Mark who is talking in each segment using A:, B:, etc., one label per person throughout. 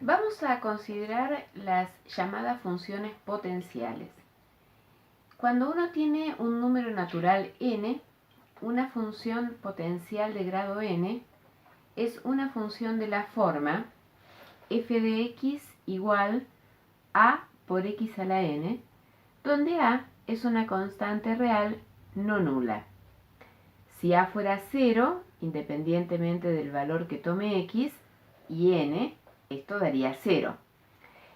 A: Vamos a considerar las llamadas funciones potenciales. Cuando uno tiene un número natural n, una función potencial de grado n es una función de la forma f de x igual a por x a la n, donde a es una constante real no nula. Si a fuera 0, independientemente del valor que tome x, y n, esto daría 0.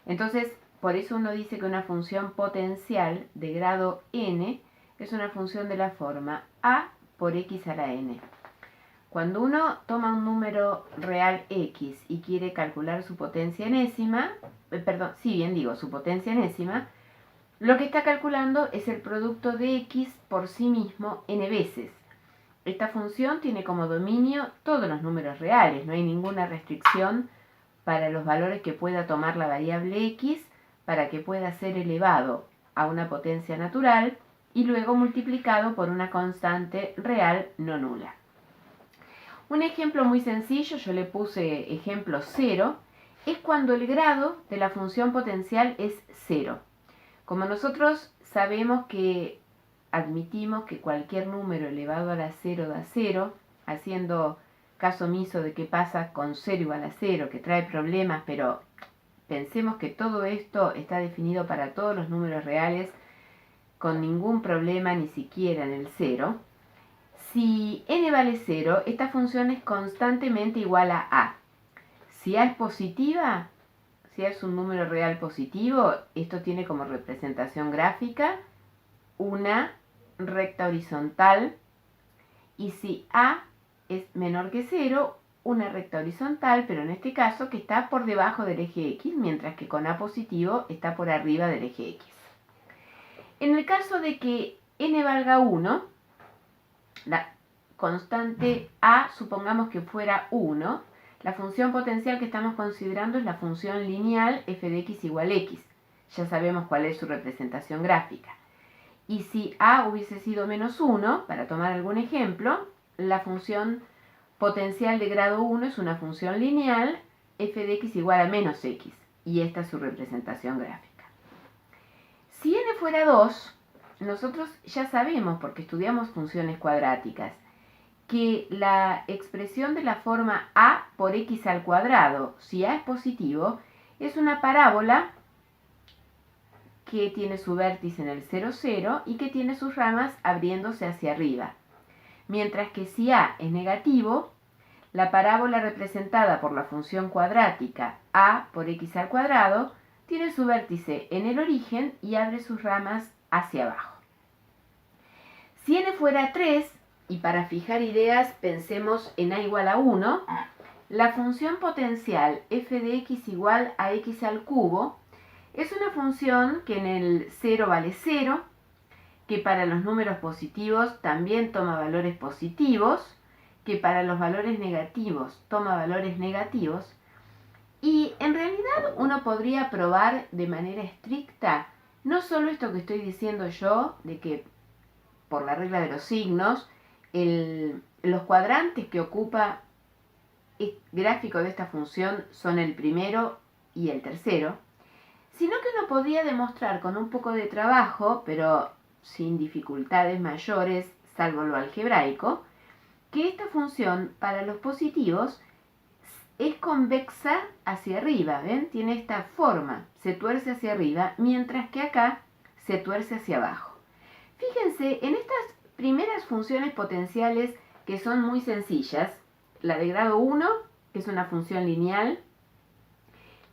A: Entonces, por eso uno dice que una función potencial de grado n es una función de la forma a por x a la n. Cuando uno toma un número real x y quiere calcular su potencia enésima, su potencia enésima, lo que está calculando es el producto de x por sí mismo n veces. Esta función tiene como dominio todos los números reales, no hay ninguna restricción para los valores que pueda tomar la variable x para que pueda ser elevado a una potencia natural y luego multiplicado por una constante real no nula. Un ejemplo muy sencillo, yo le puse ejemplo 0, es cuando el grado de la función potencial es 0. Como nosotros sabemos que admitimos que cualquier número elevado a la 0 da 0, haciendo caso omiso de qué pasa con 0 igual a 0, que trae problemas, pero pensemos que todo esto está definido para todos los números reales, con ningún problema ni siquiera en el 0. Si n vale 0, esta función es constantemente igual a a. Si a es positiva, si a es un número real positivo, esto tiene como representación gráfica una recta horizontal, y si a es menor que 0, una recta horizontal, pero en este caso que está por debajo del eje x, mientras que con a positivo está por arriba del eje x. En el caso de que n valga 1, la constante a, supongamos que fuera 1, la función potencial que estamos considerando es la función lineal f de x igual x. Ya sabemos cuál es su representación gráfica. Y si a hubiese sido menos 1, para tomar algún ejemplo, la función potencial de grado 1 es una función lineal f de x igual a menos x. Y esta es su representación gráfica. Si n fuera 2, nosotros ya sabemos, porque estudiamos funciones cuadráticas, que la expresión de la forma a por x al cuadrado, si a es positivo, es una parábola que tiene su vértice en el 0, 0 y que tiene sus ramas abriéndose hacia arriba. Mientras que si a es negativo, la parábola representada por la función cuadrática a por x al cuadrado tiene su vértice en el origen y abre sus ramas hacia abajo. Si n fuera 3, y para fijar ideas pensemos en a igual a 1, la función potencial f de x igual a x al cubo es una función que en el 0 vale 0, que para los números positivos también toma valores positivos, que para los valores negativos toma valores negativos, y en realidad uno podría probar de manera estricta no solo esto que estoy diciendo yo, de que por la regla de los signos, los cuadrantes que ocupa el gráfico de esta función son el primero y el tercero, sino que uno podría demostrar con un poco de trabajo, pero sin dificultades mayores, salvo lo algebraico, que esta función para los positivos es convexa hacia arriba, ¿ven? Tiene esta forma, se tuerce hacia arriba, mientras que acá se tuerce hacia abajo. Fíjense, en estas primeras funciones potenciales que son muy sencillas, la de grado 1, que es una función lineal,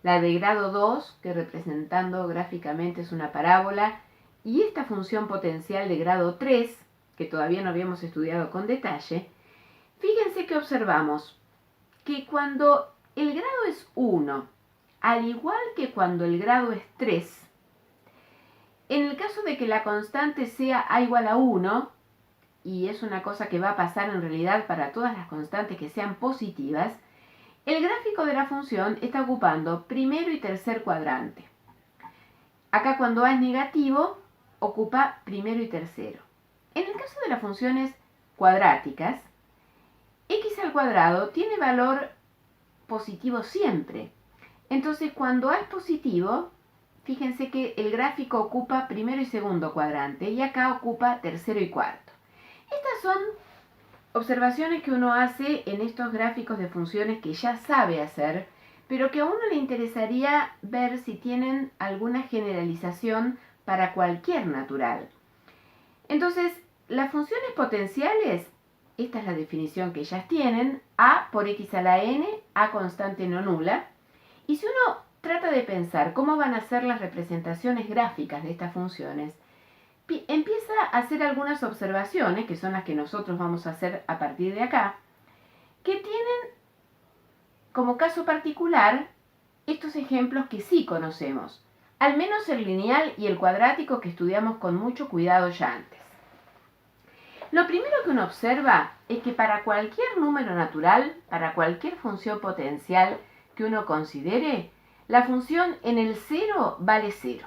A: la de grado 2, que representando gráficamente es una parábola, y esta función potencial de grado 3, que todavía no habíamos estudiado con detalle, fíjense que observamos que cuando el grado es 1, al igual que cuando el grado es 3, en el caso de que la constante sea a igual a 1, y es una cosa que va a pasar en realidad para todas las constantes que sean positivas, el gráfico de la función está ocupando primero y tercer cuadrante. Acá cuando a es negativo, ocupa primero y tercero. En el caso de las funciones cuadráticas, x al cuadrado tiene valor positivo siempre. Entonces, cuando A es positivo, fíjense que el gráfico ocupa primero y segundo cuadrante y acá ocupa tercero y cuarto. Estas son observaciones que uno hace en estos gráficos de funciones que ya sabe hacer, pero que a uno le interesaría ver si tienen alguna generalización para cualquier natural. Entonces, las funciones potenciales, esta es la definición que ellas tienen: a por x a la n, a constante no nula. Y si uno trata de pensar cómo van a ser las representaciones gráficas de estas funciones, empieza a hacer algunas observaciones, que son las que nosotros vamos a hacer a partir de acá, que tienen como caso particular estos ejemplos que sí conocemos, al menos el lineal y el cuadrático que estudiamos con mucho cuidado ya antes. Lo primero que uno observa es que para cualquier número natural, para cualquier función potencial que uno considere, la función en el cero vale 0.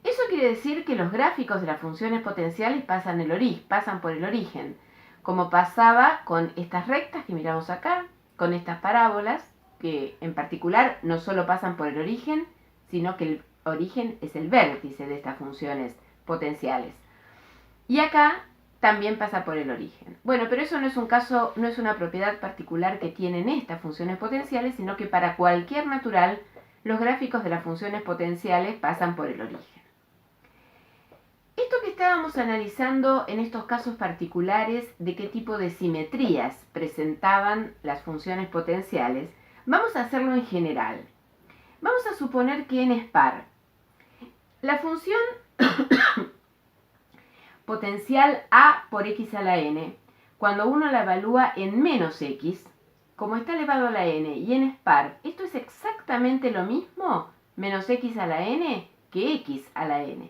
A: Eso quiere decir que los gráficos de las funciones potenciales pasan por el origen, como pasaba con estas rectas que miramos acá, con estas parábolas, que en particular no solo pasan por el origen, sino que el origen es el vértice de estas funciones potenciales. Y acá también pasa por el origen. Bueno, pero eso no es un caso, no es una propiedad particular que tienen estas funciones potenciales, sino que para cualquier natural, los gráficos de las funciones potenciales pasan por el origen. Esto que estábamos analizando en estos casos particulares de qué tipo de simetrías presentaban las funciones potenciales, vamos a hacerlo en general. Vamos a suponer que n es par. La función potencial a por x a la n, cuando uno la evalúa en menos x, como está elevado a la n y n es par, esto es exactamente lo mismo, menos x a la n, que x a la n.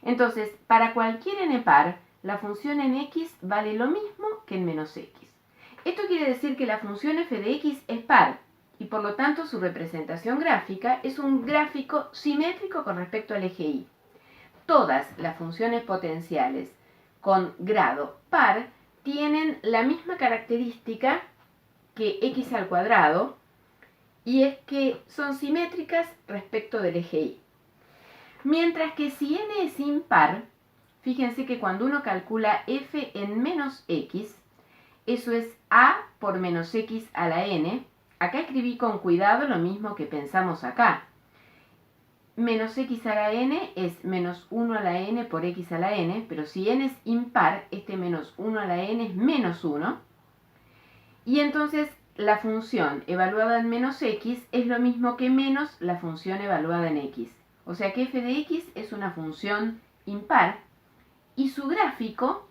A: Entonces, para cualquier n par, la función en x vale lo mismo que en menos x. Esto quiere decir que la función f de x es par, y por lo tanto su representación gráfica es un gráfico simétrico con respecto al eje y. Todas las funciones potenciales con grado par tienen la misma característica que x al cuadrado, y es que son simétricas respecto del eje y. Mientras que si n es impar, fíjense que cuando uno calcula f en menos x, eso es a por menos x a la n. Acá escribí con cuidado lo mismo que pensamos acá. Menos x a la n es menos 1 a la n por x a la n, pero si n es impar, este menos 1 a la n es menos 1. Y entonces la función evaluada en menos x es lo mismo que menos la función evaluada en x. O sea que f de x es una función impar y su gráfico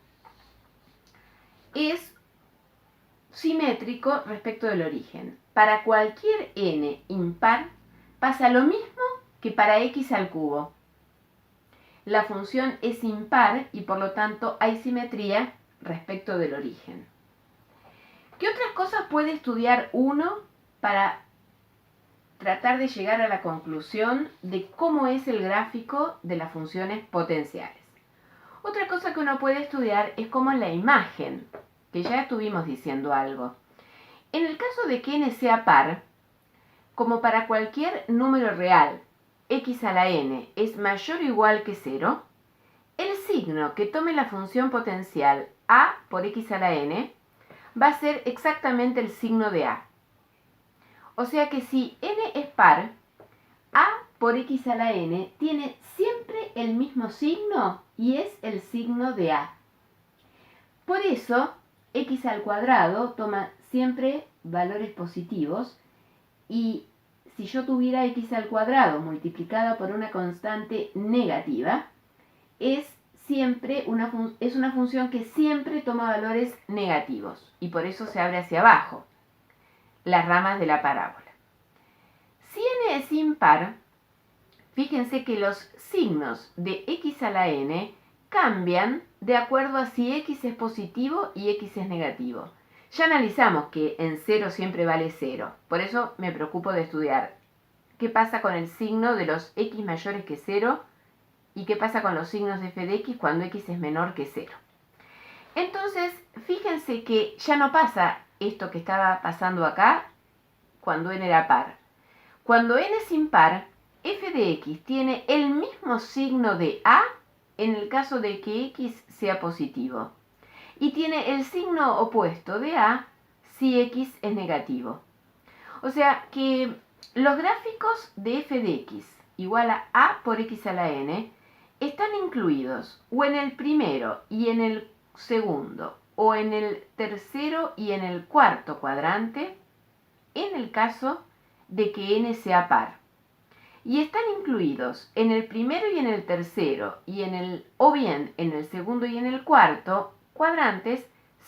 A: es simétrico respecto del origen. Para cualquier n impar pasa lo mismo que para x al cubo. La función es impar y por lo tanto hay simetría respecto del origen. ¿Qué otras cosas puede estudiar uno para tratar de llegar a la conclusión de cómo es el gráfico de las funciones potenciales? Otra cosa que uno puede estudiar es cómo es la imagen, que ya estuvimos diciendo algo. En el caso de que n sea par, como para cualquier número real, x a la n es mayor o igual que 0, el signo que tome la función potencial a por x a la n va a ser exactamente el signo de a. O sea que si n es par, a por x a la n tiene siempre el mismo signo y es el signo de a. Por eso, x al cuadrado toma siempre valores positivos, y si yo tuviera x al cuadrado multiplicado por una constante negativa, es una función que siempre toma valores negativos, y por eso se abre hacia abajo las ramas de la parábola. Si n es impar, fíjense que los signos de x a la n cambian de acuerdo a si x es positivo y x es negativo. Ya analizamos que en 0 siempre vale 0, por eso me preocupo de estudiar qué pasa con el signo de los x mayores que 0 y qué pasa con los signos de f de x cuando x es menor que 0. Entonces, fíjense que ya no pasa esto que estaba pasando acá cuando n era par. Cuando n es impar, f de x tiene el mismo signo de a en el caso de que x sea positivo, y tiene el signo opuesto de a si x es negativo. O sea que los gráficos de f de x igual a por x a la n están incluidos o en el primero y en el segundo, o en el tercero y en el cuarto cuadrante, en el caso de que n sea par. Y están incluidos en el primero y en el tercero, o bien en el segundo y en el cuarto cuadrantes,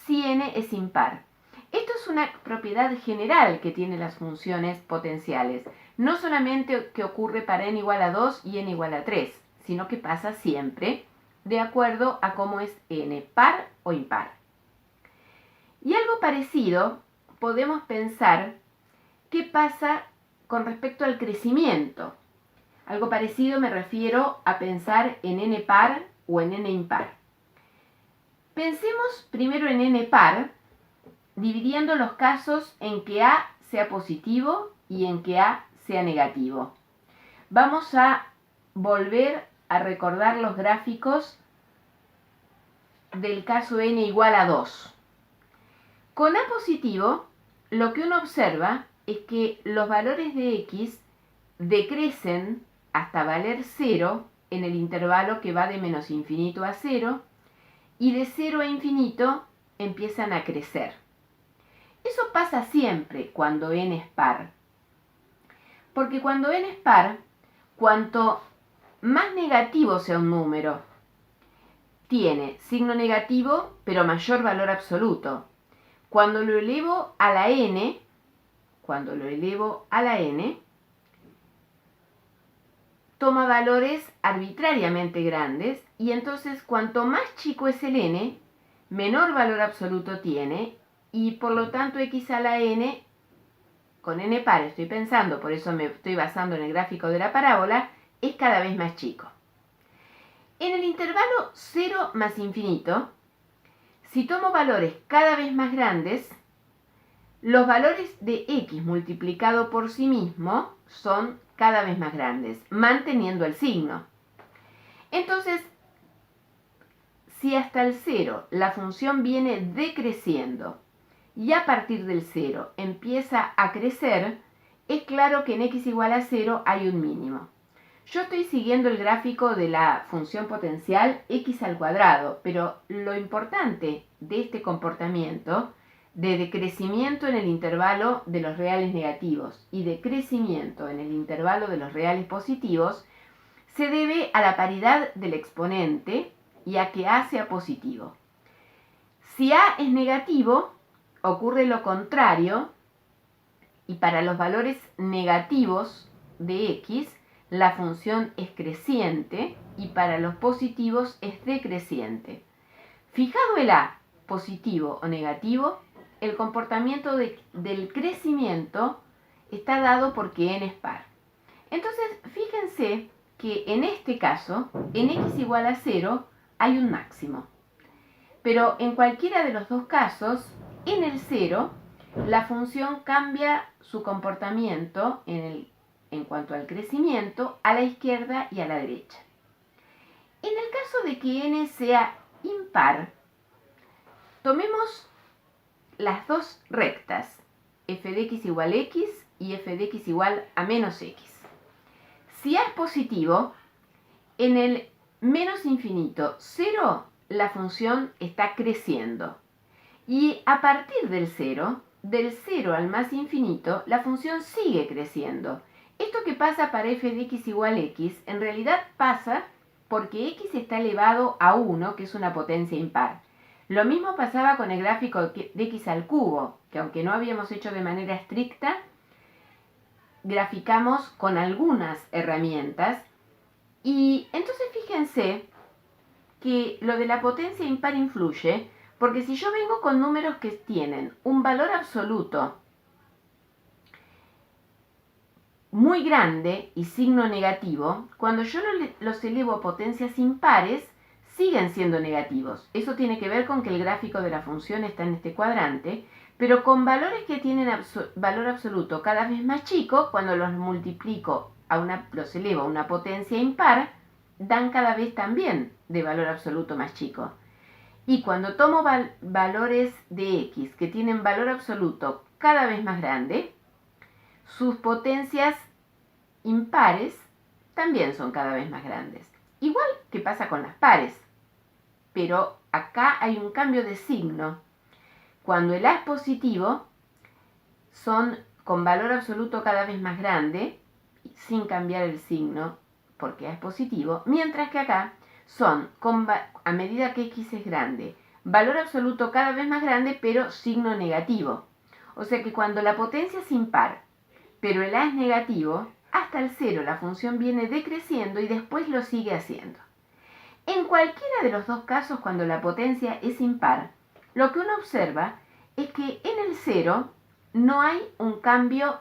A: si n es impar. Esto es una propiedad general que tienen las funciones potenciales. No solamente que ocurre para n igual a 2 y n igual a 3, sino que pasa siempre de acuerdo a cómo es n, par o impar. Y algo parecido podemos pensar qué pasa con respecto al crecimiento. Algo parecido me refiero a pensar en n par o en n impar. Pensemos primero en n par, dividiendo los casos en que a sea positivo y en que a sea negativo. Vamos a volver a recordar los gráficos del caso n igual a 2. Con a positivo, lo que uno observa es que los valores de x decrecen hasta valer 0 en el intervalo que va de menos infinito a 0, y de 0 a infinito empiezan a crecer. Eso pasa siempre cuando n es par. Porque cuando n es par, cuanto más negativo sea un número, tiene signo negativo pero mayor valor absoluto. Cuando lo elevo a la n, toma valores arbitrariamente grandes, y entonces cuanto más chico es el n, menor valor absoluto tiene, y por lo tanto x a la n, con n par estoy pensando, por eso me estoy basando en el gráfico de la parábola, es cada vez más chico. En el intervalo 0 más infinito, si tomo valores cada vez más grandes, los valores de x multiplicado por sí mismo son cada vez más grandes, manteniendo el signo. Entonces, si hasta el 0 la función viene decreciendo y a partir del 0 empieza a crecer, es claro que en x igual a 0 hay un mínimo. Yo estoy siguiendo el gráfico de la función potencial x al cuadrado, pero lo importante de este comportamiento de decrecimiento en el intervalo de los reales negativos y de crecimiento en el intervalo de los reales positivos se debe a la paridad del exponente y a que a sea positivo. Si a es negativo, ocurre lo contrario, y para los valores negativos de x, la función es creciente, y para los positivos es decreciente. Fijado el a positivo o negativo, el comportamiento del crecimiento está dado porque n es par. Entonces, fíjense que en este caso, en x igual a 0, hay un máximo. Pero en cualquiera de los dos casos, en el 0, la función cambia su comportamiento en cuanto al crecimiento a la izquierda y a la derecha. En el caso de que n sea impar, tomemos las dos rectas, f de x igual x y f de x igual a menos x. Si a es positivo, en el menos infinito 0, la función está creciendo. Y a partir del 0 al más infinito, la función sigue creciendo. Esto que pasa para f de x igual x, en realidad pasa porque x está elevado a 1, que es una potencia impar. Lo mismo pasaba con el gráfico de x al cubo, que aunque no habíamos hecho de manera estricta, graficamos con algunas herramientas. Y entonces fíjense que lo de la potencia impar influye, porque si yo vengo con números que tienen un valor absoluto muy grande y signo negativo, cuando yo los elevo a potencias impares, siguen siendo negativos. Eso tiene que ver con que el gráfico de la función está en este cuadrante, pero con valores que tienen valor absoluto cada vez más chico, cuando los multiplico, los elevo a una potencia impar, dan cada vez también de valor absoluto más chico. Y cuando tomo valores de x que tienen valor absoluto cada vez más grande, sus potencias impares también son cada vez más grandes. Igual que pasa con las pares, pero acá hay un cambio de signo. Cuando el A es positivo, son con valor absoluto cada vez más grande, sin cambiar el signo, porque A es positivo, mientras que acá son, a medida que x es grande, valor absoluto cada vez más grande, pero signo negativo. O sea que cuando la potencia es impar, pero el A es negativo, hasta el 0 la función viene decreciendo y después lo sigue haciendo. En cualquiera de los dos casos, cuando la potencia es impar, lo que uno observa es que en el 0 no hay un cambio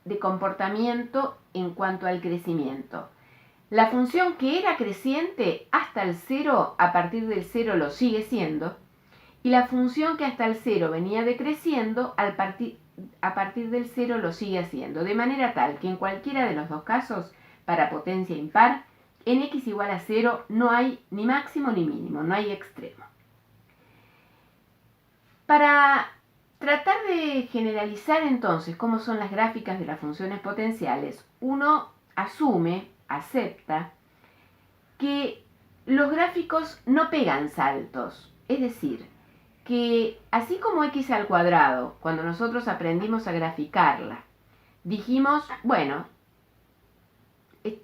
A: de comportamiento en cuanto al crecimiento. La función que era creciente hasta el 0, a partir del 0 lo sigue siendo, y la función que hasta el 0 venía decreciendo, a partir del 0 lo sigue haciendo, de manera tal que en cualquiera de los dos casos, para potencia impar, en x igual a 0 no hay ni máximo ni mínimo, no hay extremo. Para tratar de generalizar entonces cómo son las gráficas de las funciones potenciales, uno acepta que los gráficos no pegan saltos, es decir, que así como x al cuadrado, cuando nosotros aprendimos a graficarla, dijimos, bueno,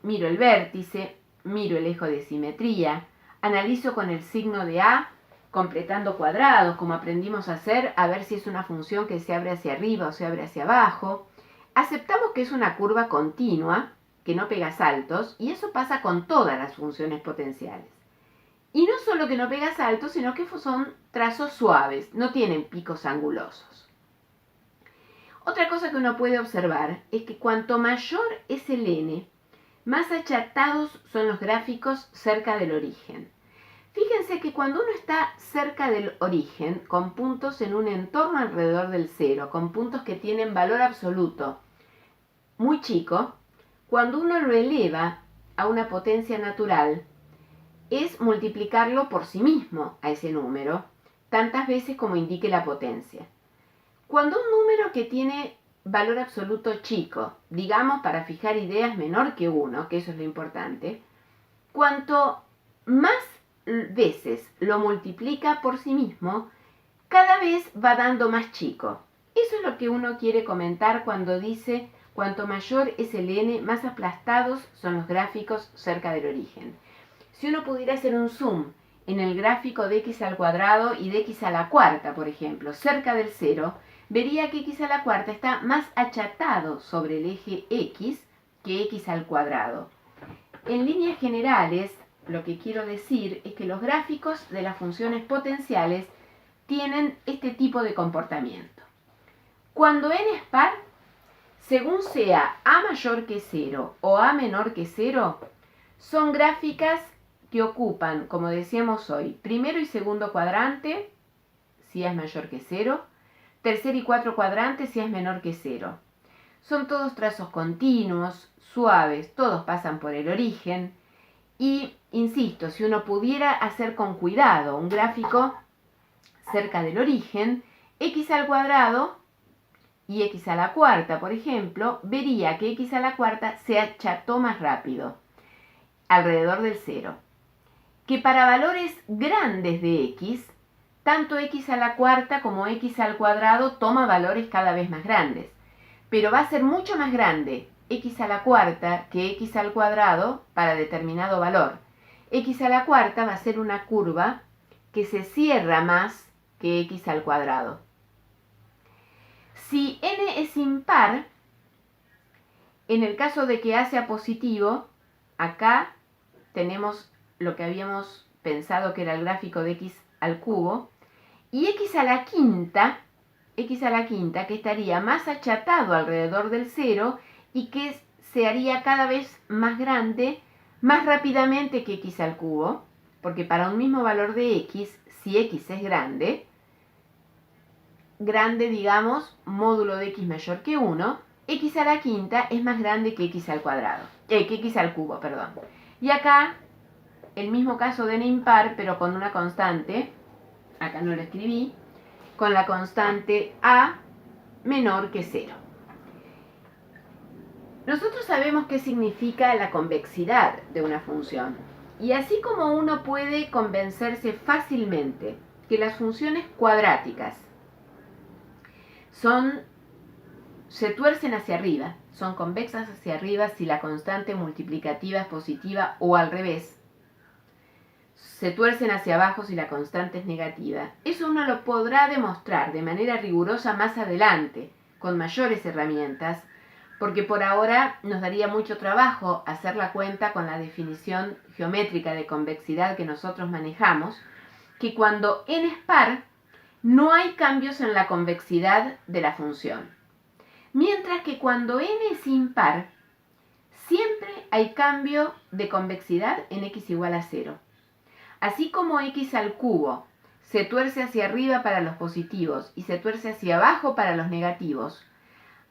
A: miro el vértice, miro el eje de simetría, analizo con el signo de A, completando cuadrados, como aprendimos a hacer, a ver si es una función que se abre hacia arriba o se abre hacia abajo. Aceptamos que es una curva continua, que no pega saltos, y eso pasa con todas las funciones potenciales. Y no solo que no pega saltos, sino que son trazos suaves, no tienen picos angulosos. Otra cosa que uno puede observar es que cuanto mayor es el n, más achatados son los gráficos cerca del origen. Fíjense que cuando uno está cerca del origen, con puntos en un entorno alrededor del 0, con puntos que tienen valor absoluto muy chico, cuando uno lo eleva a una potencia natural, es multiplicarlo por sí mismo a ese número, tantas veces como indique la potencia. Cuando un número que tiene valor absoluto chico, digamos para fijar ideas menor que 1, que eso es lo importante, cuanto más veces lo multiplica por sí mismo, cada vez va dando más chico. Eso es lo que uno quiere comentar cuando dice cuanto mayor es el n, más aplastados son los gráficos cerca del origen. Si uno pudiera hacer un zoom en el gráfico de x al cuadrado y de x a la cuarta, por ejemplo, cerca del 0, vería que x a la cuarta está más achatado sobre el eje x que x al cuadrado. En líneas generales, lo que quiero decir es que los gráficos de las funciones potenciales tienen este tipo de comportamiento. Cuando n es par, según sea a mayor que 0 o a menor que 0, son gráficas que ocupan, como decíamos hoy, primero y segundo cuadrante, si es mayor que 0, tercer y cuarto cuadrante si es menor que 0. Son todos trazos continuos, suaves, todos pasan por el origen. Y, insisto, si uno pudiera hacer con cuidado un gráfico cerca del origen, x al cuadrado y x a la cuarta, por ejemplo, vería que x a la cuarta se acható más rápido, alrededor del 0. Que para valores grandes de x, tanto x a la cuarta como x al cuadrado toma valores cada vez más grandes. Pero va a ser mucho más grande x a la cuarta que x al cuadrado para determinado valor. X a la cuarta va a ser una curva que se cierra más que x al cuadrado. Si n es impar, en el caso de que A sea positivo, acá tenemos lo que habíamos pensado que era el gráfico de x al cubo, y x a la quinta, que estaría más achatado alrededor del 0 y que se haría cada vez más grande, más rápidamente que x al cubo, porque para un mismo valor de x, si x es grande, digamos, módulo de x mayor que 1, x a la quinta es más grande que x al cuadrado, que x al cubo, perdón. Y acá, el mismo caso de n impar, pero con una constante, acá no lo escribí, con la constante a menor que 0. Nosotros sabemos qué significa la convexidad de una función. Y así como uno puede convencerse fácilmente que las funciones cuadráticas se tuercen hacia arriba, son convexas hacia arriba si la constante multiplicativa es positiva o al revés, se tuercen hacia abajo si la constante es negativa. Eso uno lo podrá demostrar de manera rigurosa más adelante, con mayores herramientas, porque por ahora nos daría mucho trabajo hacer la cuenta con la definición geométrica de convexidad que nosotros manejamos, que cuando n es par, no hay cambios en la convexidad de la función. Mientras que cuando n es impar, siempre hay cambio de convexidad en x igual a 0. Así como x al cubo se tuerce hacia arriba para los positivos y se tuerce hacia abajo para los negativos,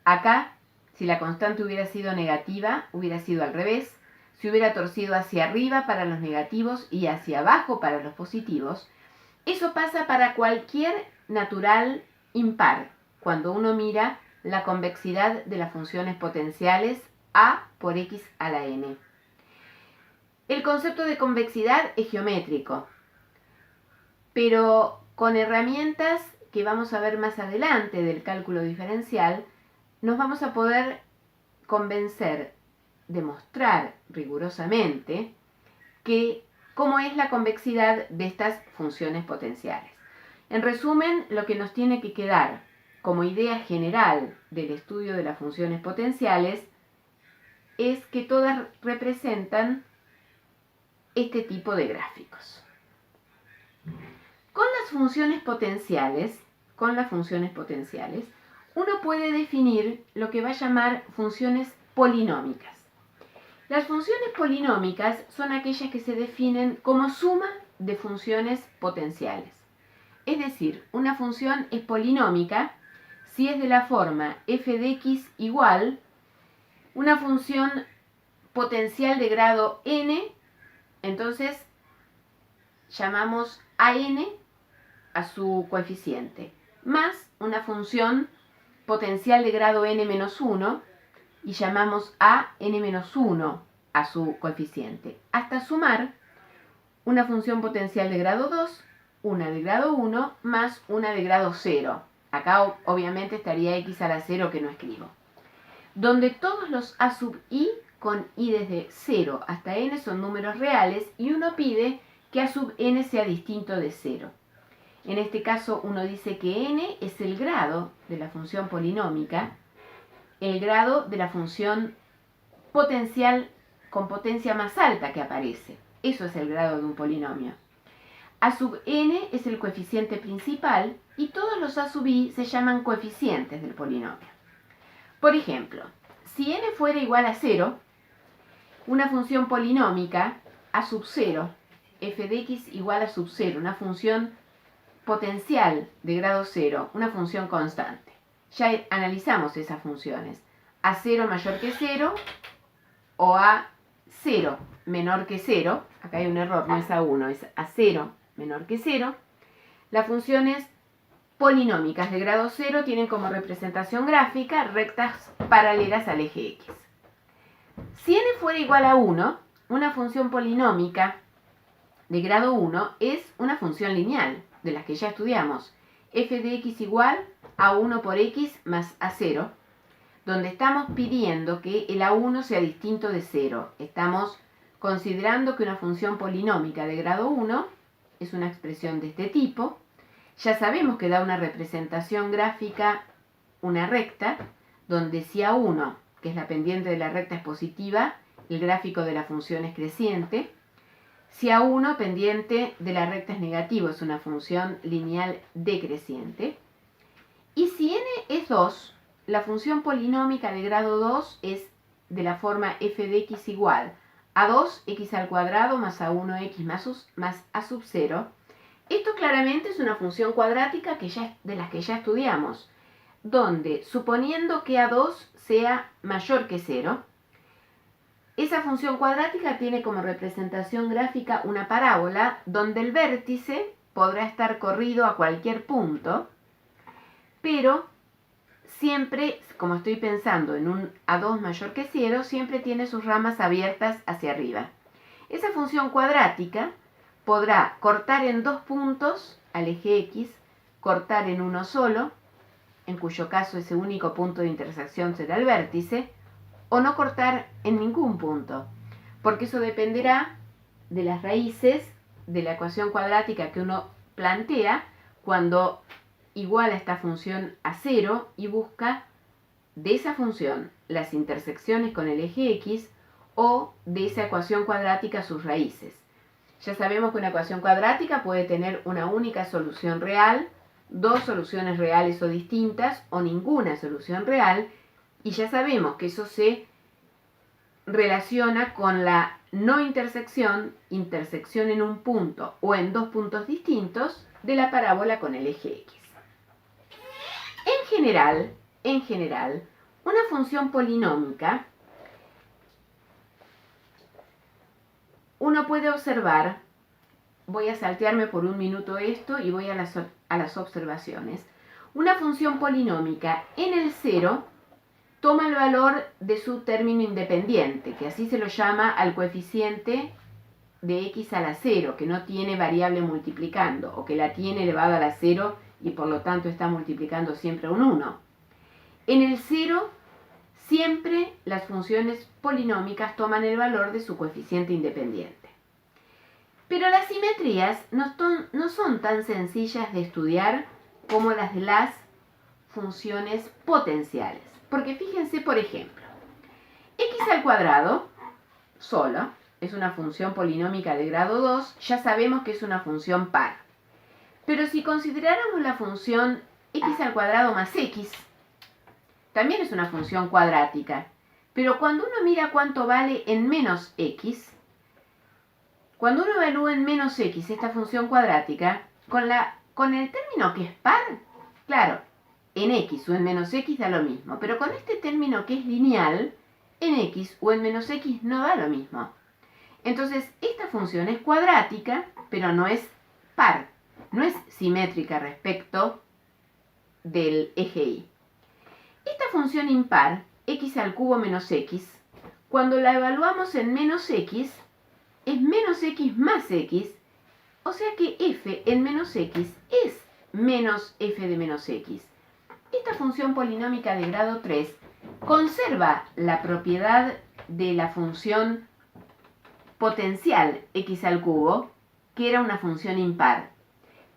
A: acá, si la constante hubiera sido negativa, hubiera sido al revés, se hubiera torcido hacia arriba para los negativos y hacia abajo para los positivos. Eso pasa para cualquier natural impar, cuando uno mira la convexidad de las funciones potenciales a por x a la n. El concepto de convexidad es geométrico, pero con herramientas que vamos a ver más adelante del cálculo diferencial, nos vamos a poder convencer, demostrar rigurosamente cómo es la convexidad de estas funciones potenciales. En resumen, lo que nos tiene que quedar como idea general del estudio de las funciones potenciales es que todas representan este tipo de gráficos. Con las funciones potenciales, uno puede definir lo que va a llamar funciones polinómicas. Las funciones polinómicas son aquellas que se definen como suma de funciones potenciales. Es decir, una función es polinómica si es de la forma f de x igual una función potencial de grado n, entonces llamamos a n a su coeficiente, más una función potencial de grado n menos 1 y llamamos a n menos 1 a su coeficiente, hasta sumar una función potencial de grado 2, una de grado 1 más una de grado 0. Acá obviamente estaría x a la 0 que no escribo. Donde todos los a sub i con i desde 0 hasta n son números reales y uno pide que a sub n sea distinto de 0. En este caso uno dice que n es el grado de la función polinómica, el grado de la función potencial con potencia más alta que aparece. Eso es el grado de un polinomio. A sub n es el coeficiente principal y todos los a sub i se llaman coeficientes del polinomio. Por ejemplo, si n fuera igual a 0, una función polinómica a sub 0, f de x igual a sub 0, una función potencial de grado 0, una función constante. Ya analizamos esas funciones. A 0 mayor que 0 o a 0 menor que 0, acá hay un error, no es a 1, es a 0 menor que 0. Las funciones polinómicas de grado 0 tienen como representación gráfica rectas paralelas al eje x. Si n fuera igual a 1, una función polinómica de grado 1 es una función lineal, de las que ya estudiamos, f de x igual a 1 por x más a0, donde estamos pidiendo que el a1 sea distinto de 0. Estamos considerando que una función polinómica de grado 1 es una expresión de este tipo. Ya sabemos que da una representación gráfica, una recta, donde si a1, que es la pendiente de la recta, es positiva, el gráfico de la función es creciente. Si a1, pendiente de la recta, es negativo, es una función lineal decreciente. Y si n es 2, la función polinómica de grado 2 es de la forma f de x igual a2x al cuadrado más a1x más a sub 0. Esto claramente es una función cuadrática de las que ya estudiamos, donde suponiendo que a2 sea mayor que 0, esa función cuadrática tiene como representación gráfica una parábola donde el vértice podrá estar corrido a cualquier punto, pero siempre, como estoy pensando en un a2 mayor que 0, siempre tiene sus ramas abiertas hacia arriba. Esa función cuadrática podrá cortar en dos puntos al eje X, cortar en uno solo, en cuyo caso ese único punto de intersección será el vértice, o no cortar en ningún punto, porque eso dependerá de las raíces de la ecuación cuadrática que uno plantea cuando iguala esta función a 0 y busca de esa función las intersecciones con el eje X o de esa ecuación cuadrática sus raíces. Ya sabemos que una ecuación cuadrática puede tener una única solución real, dos soluciones reales o distintas o ninguna solución real, y ya sabemos que eso se relaciona con la no intersección en un punto o en dos puntos distintos de la parábola con el eje X. En general, una función polinómica, uno puede observar, voy a saltearme por un minuto esto y voy a las observaciones. Una función polinómica en el 0 toma el valor de su término independiente, que así se lo llama al coeficiente de x a la 0, que no tiene variable multiplicando, o que la tiene elevado a la 0 y por lo tanto está multiplicando siempre un 1. En el 0, siempre las funciones polinómicas toman el valor de su coeficiente independiente. Pero las simetrías no son tan sencillas de estudiar como las de las funciones potenciales. Porque fíjense, por ejemplo, x al cuadrado solo es una función polinómica de grado 2, ya sabemos que es una función par. Pero si consideráramos la función x al cuadrado más x, también es una función cuadrática. Pero cuando uno mira cuánto vale en menos x, cuando uno evalúa en menos x esta función cuadrática, con el término que es par, claro, en x o en menos x da lo mismo, pero con este término que es lineal, en x o en menos x no da lo mismo. Entonces, esta función es cuadrática, pero no es par, no es simétrica respecto del eje Y. Esta función impar, x al cubo menos x, cuando la evaluamos en menos x, es menos x más x, o sea que f en menos x es menos f de menos x. Esta función polinómica de grado 3 conserva la propiedad de la función potencial x al cubo, que era una función impar.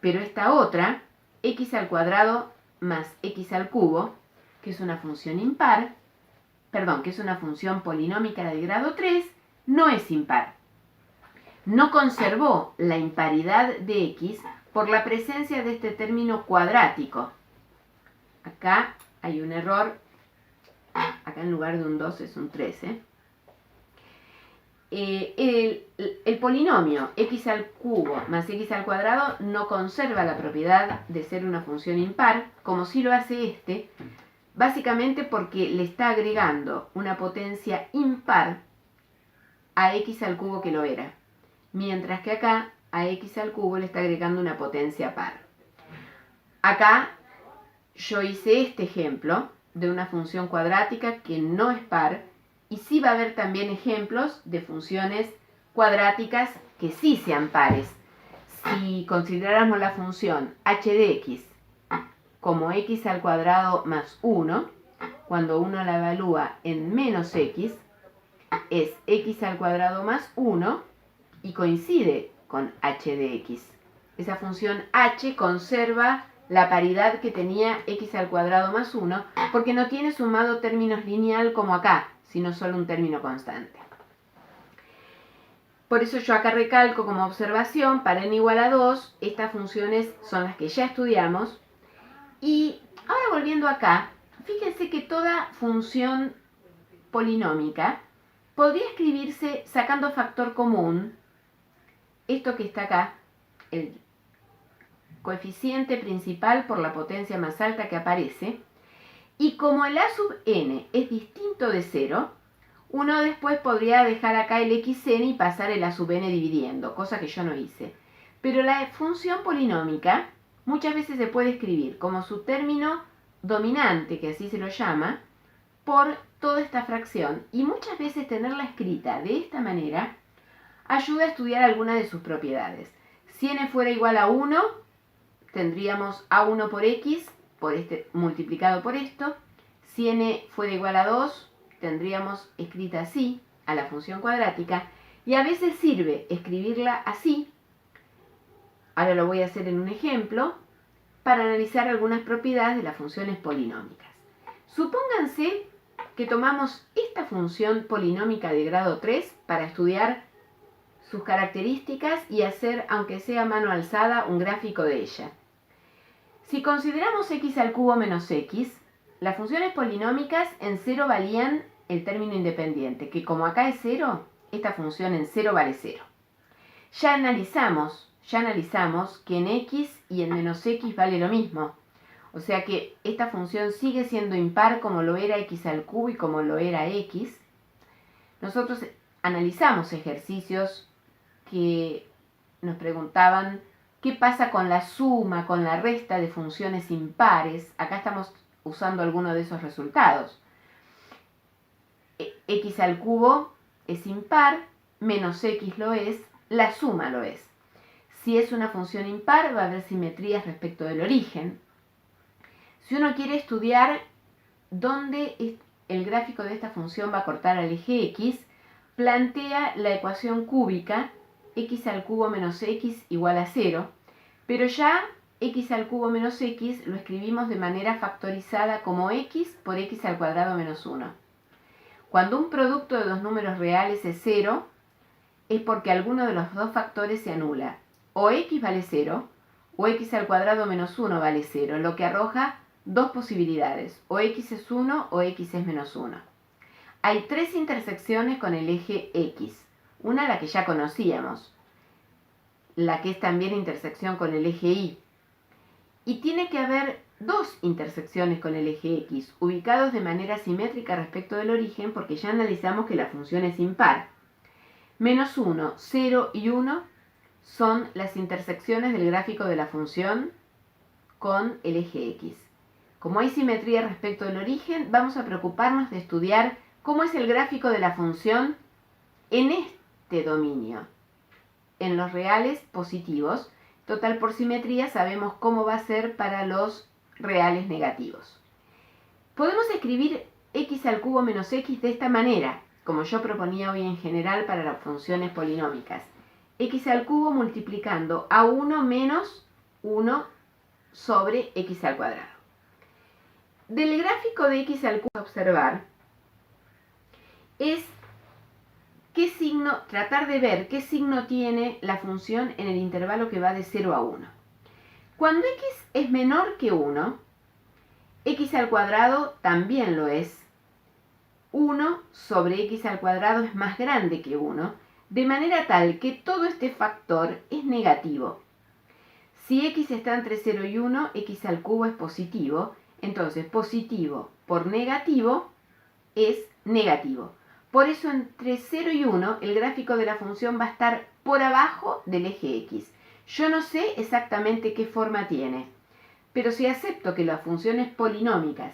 A: Pero esta otra, x al cuadrado más x al cubo, que es una función impar, que es una función polinómica de grado 3, no es impar. No conservó la imparidad de x por la presencia de este término cuadrático. Acá hay un error, acá en lugar de un 2 es un 13. El polinomio x al cubo más x al cuadrado no conserva la propiedad de ser una función impar, como sí lo hace este, básicamente porque le está agregando una potencia impar a x al cubo que lo era, mientras que acá a x al cubo le está agregando una potencia par. Acá yo hice este ejemplo de una función cuadrática que no es par, y sí va a haber también ejemplos de funciones cuadráticas que sí sean pares. Si consideráramos la función h de x como x al cuadrado más 1, cuando uno la evalúa en menos x, es x al cuadrado más 1 y coincide con h de x. Esa función h conserva la paridad que tenía x al cuadrado más 1 porque no tiene sumado términos lineal como acá, sino solo un término constante. Por eso yo acá recalco como observación, para n igual a 2, estas funciones son las que ya estudiamos. Y ahora volviendo acá, fíjense que toda función polinómica podría escribirse sacando factor común, esto que está acá, el coeficiente principal por la potencia más alta que aparece, y como el a sub n es distinto de 0, uno después podría dejar acá el xn y pasar el a sub n dividiendo, cosa que yo no hice. Pero la función polinómica muchas veces se puede escribir como su término dominante, que así se lo llama, por toda esta fracción, y muchas veces tenerla escrita de esta manera ayuda a estudiar alguna de sus propiedades. Si n fuera igual a 1, tendríamos a1 por x, multiplicado por esto. Si n fuera igual a 2, tendríamos escrita así, a la función cuadrática, y a veces sirve escribirla así, ahora lo voy a hacer en un ejemplo, para analizar algunas propiedades de las funciones polinómicas. Supónganse que tomamos esta función polinómica de grado 3 para estudiar sus características y hacer, aunque sea a mano alzada, un gráfico de ella. Si consideramos x al cubo menos x, las funciones polinómicas en 0 valían el término independiente, que como acá es 0, esta función en 0 vale 0. Ya analizamos que en x y en menos x vale lo mismo. O sea que esta función sigue siendo impar como lo era x al cubo y como lo era x. Nosotros analizamos ejercicios que nos preguntaban qué pasa con la suma, con la resta de funciones impares. Acá estamos usando alguno de esos resultados. X al cubo es impar, menos x lo es, la suma lo es. Si es una función impar, va a haber simetrías respecto del origen. Si uno quiere estudiar dónde el gráfico de esta función va a cortar al eje x, plantea la ecuación cúbica x al cubo menos x igual a 0, pero ya x al cubo menos x lo escribimos de manera factorizada como x por x al cuadrado menos 1. Cuando un producto de dos números reales es 0, es porque alguno de los dos factores se anula. O x vale 0, o x al cuadrado menos 1 vale 0, lo que arroja dos posibilidades, o x es 1 o x es menos 1. Hay tres intersecciones con el eje x. Una, la que ya conocíamos, la que es también intersección con el eje y. Y tiene que haber dos intersecciones con el eje x, ubicados de manera simétrica respecto del origen, porque ya analizamos que la función es impar. Menos 1, 0 y 1 son las intersecciones del gráfico de la función con el eje x. Como hay simetría respecto del origen, vamos a preocuparnos de estudiar cómo es el gráfico de la función en este dominio. En los reales positivos, total por simetría sabemos cómo va a ser para los reales negativos. Podemos escribir x al cubo menos x de esta manera, como yo proponía hoy en general para las funciones polinómicas. X al cubo multiplicando a 1 menos 1 sobre x al cuadrado. Del gráfico de x al cubo a observar es tratar de ver qué signo tiene la función en el intervalo que va de 0 a 1. Cuando x es menor que 1, x al cuadrado también lo es. 1 sobre x al cuadrado es más grande que 1, de manera tal que todo este factor es negativo. Si x está entre 0 y 1, x al cubo es positivo, entonces positivo por negativo es negativo. Por eso entre 0 y 1 el gráfico de la función va a estar por abajo del eje x. Yo no sé exactamente qué forma tiene, pero si acepto que las funciones polinómicas,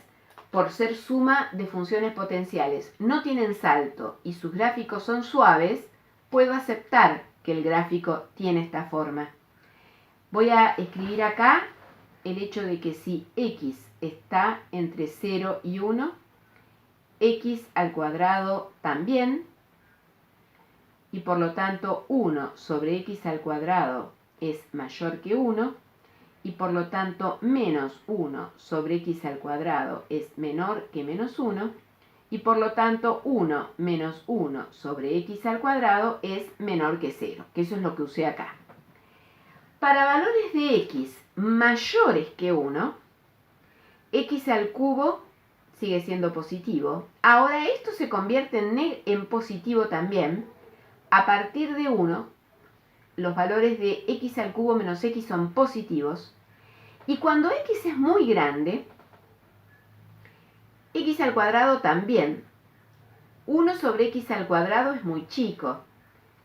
A: por ser suma de funciones potenciales, no tienen salto y sus gráficos son suaves, puedo aceptar que el gráfico tiene esta forma. Voy a escribir acá el hecho de que si x está entre 0 y 1, x al cuadrado también, y por lo tanto 1 sobre x al cuadrado es mayor que 1, y por lo tanto menos 1 sobre x al cuadrado es menor que menos 1, y por lo tanto 1 menos 1 sobre x al cuadrado es menor que 0, que eso es lo que usé acá. Para valores de x mayores que 1, x al cubo sigue siendo positivo. Ahora esto se convierte en positivo también a partir de 1. Los valores de x al cubo menos x son positivos. Y cuando x es muy grande, x al cuadrado también. 1 sobre x al cuadrado es muy chico.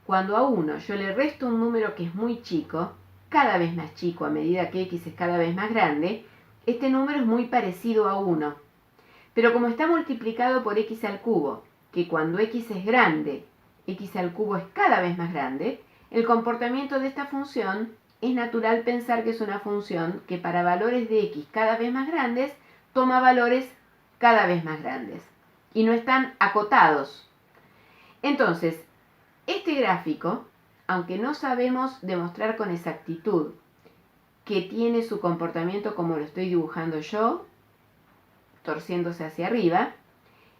A: Cuando a 1 yo le resto un número que es muy chico, cada vez más chico a medida que x es cada vez más grande, este número es muy parecido a 1. Pero como está multiplicado por x al cubo, que cuando x es grande, x al cubo es cada vez más grande, el comportamiento de esta función es natural pensar que es una función que para valores de x cada vez más grandes, toma valores cada vez más grandes. Y no están acotados. Entonces, este gráfico, aunque no sabemos demostrar con exactitud que tiene su comportamiento como lo estoy dibujando yo, torciéndose hacia arriba,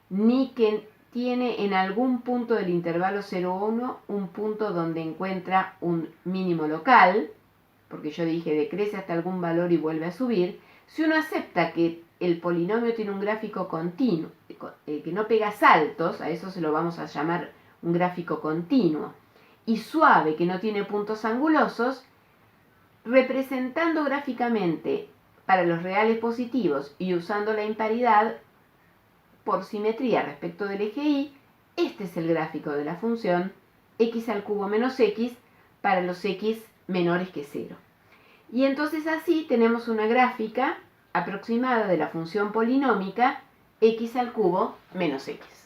A: ni que tiene en algún punto del intervalo 0,1 un punto donde encuentra un mínimo local, porque yo dije decrece hasta algún valor y vuelve a subir. Si uno acepta que el polinomio tiene un gráfico continuo, que no pega saltos, a eso se lo vamos a llamar un gráfico continuo, y suave, que no tiene puntos angulosos, representando gráficamente para los reales positivos y usando la imparidad por simetría respecto del eje y, este es el gráfico de la función x al cubo menos x para los x menores que 0. Y entonces así tenemos una gráfica aproximada de la función polinómica x al cubo menos x.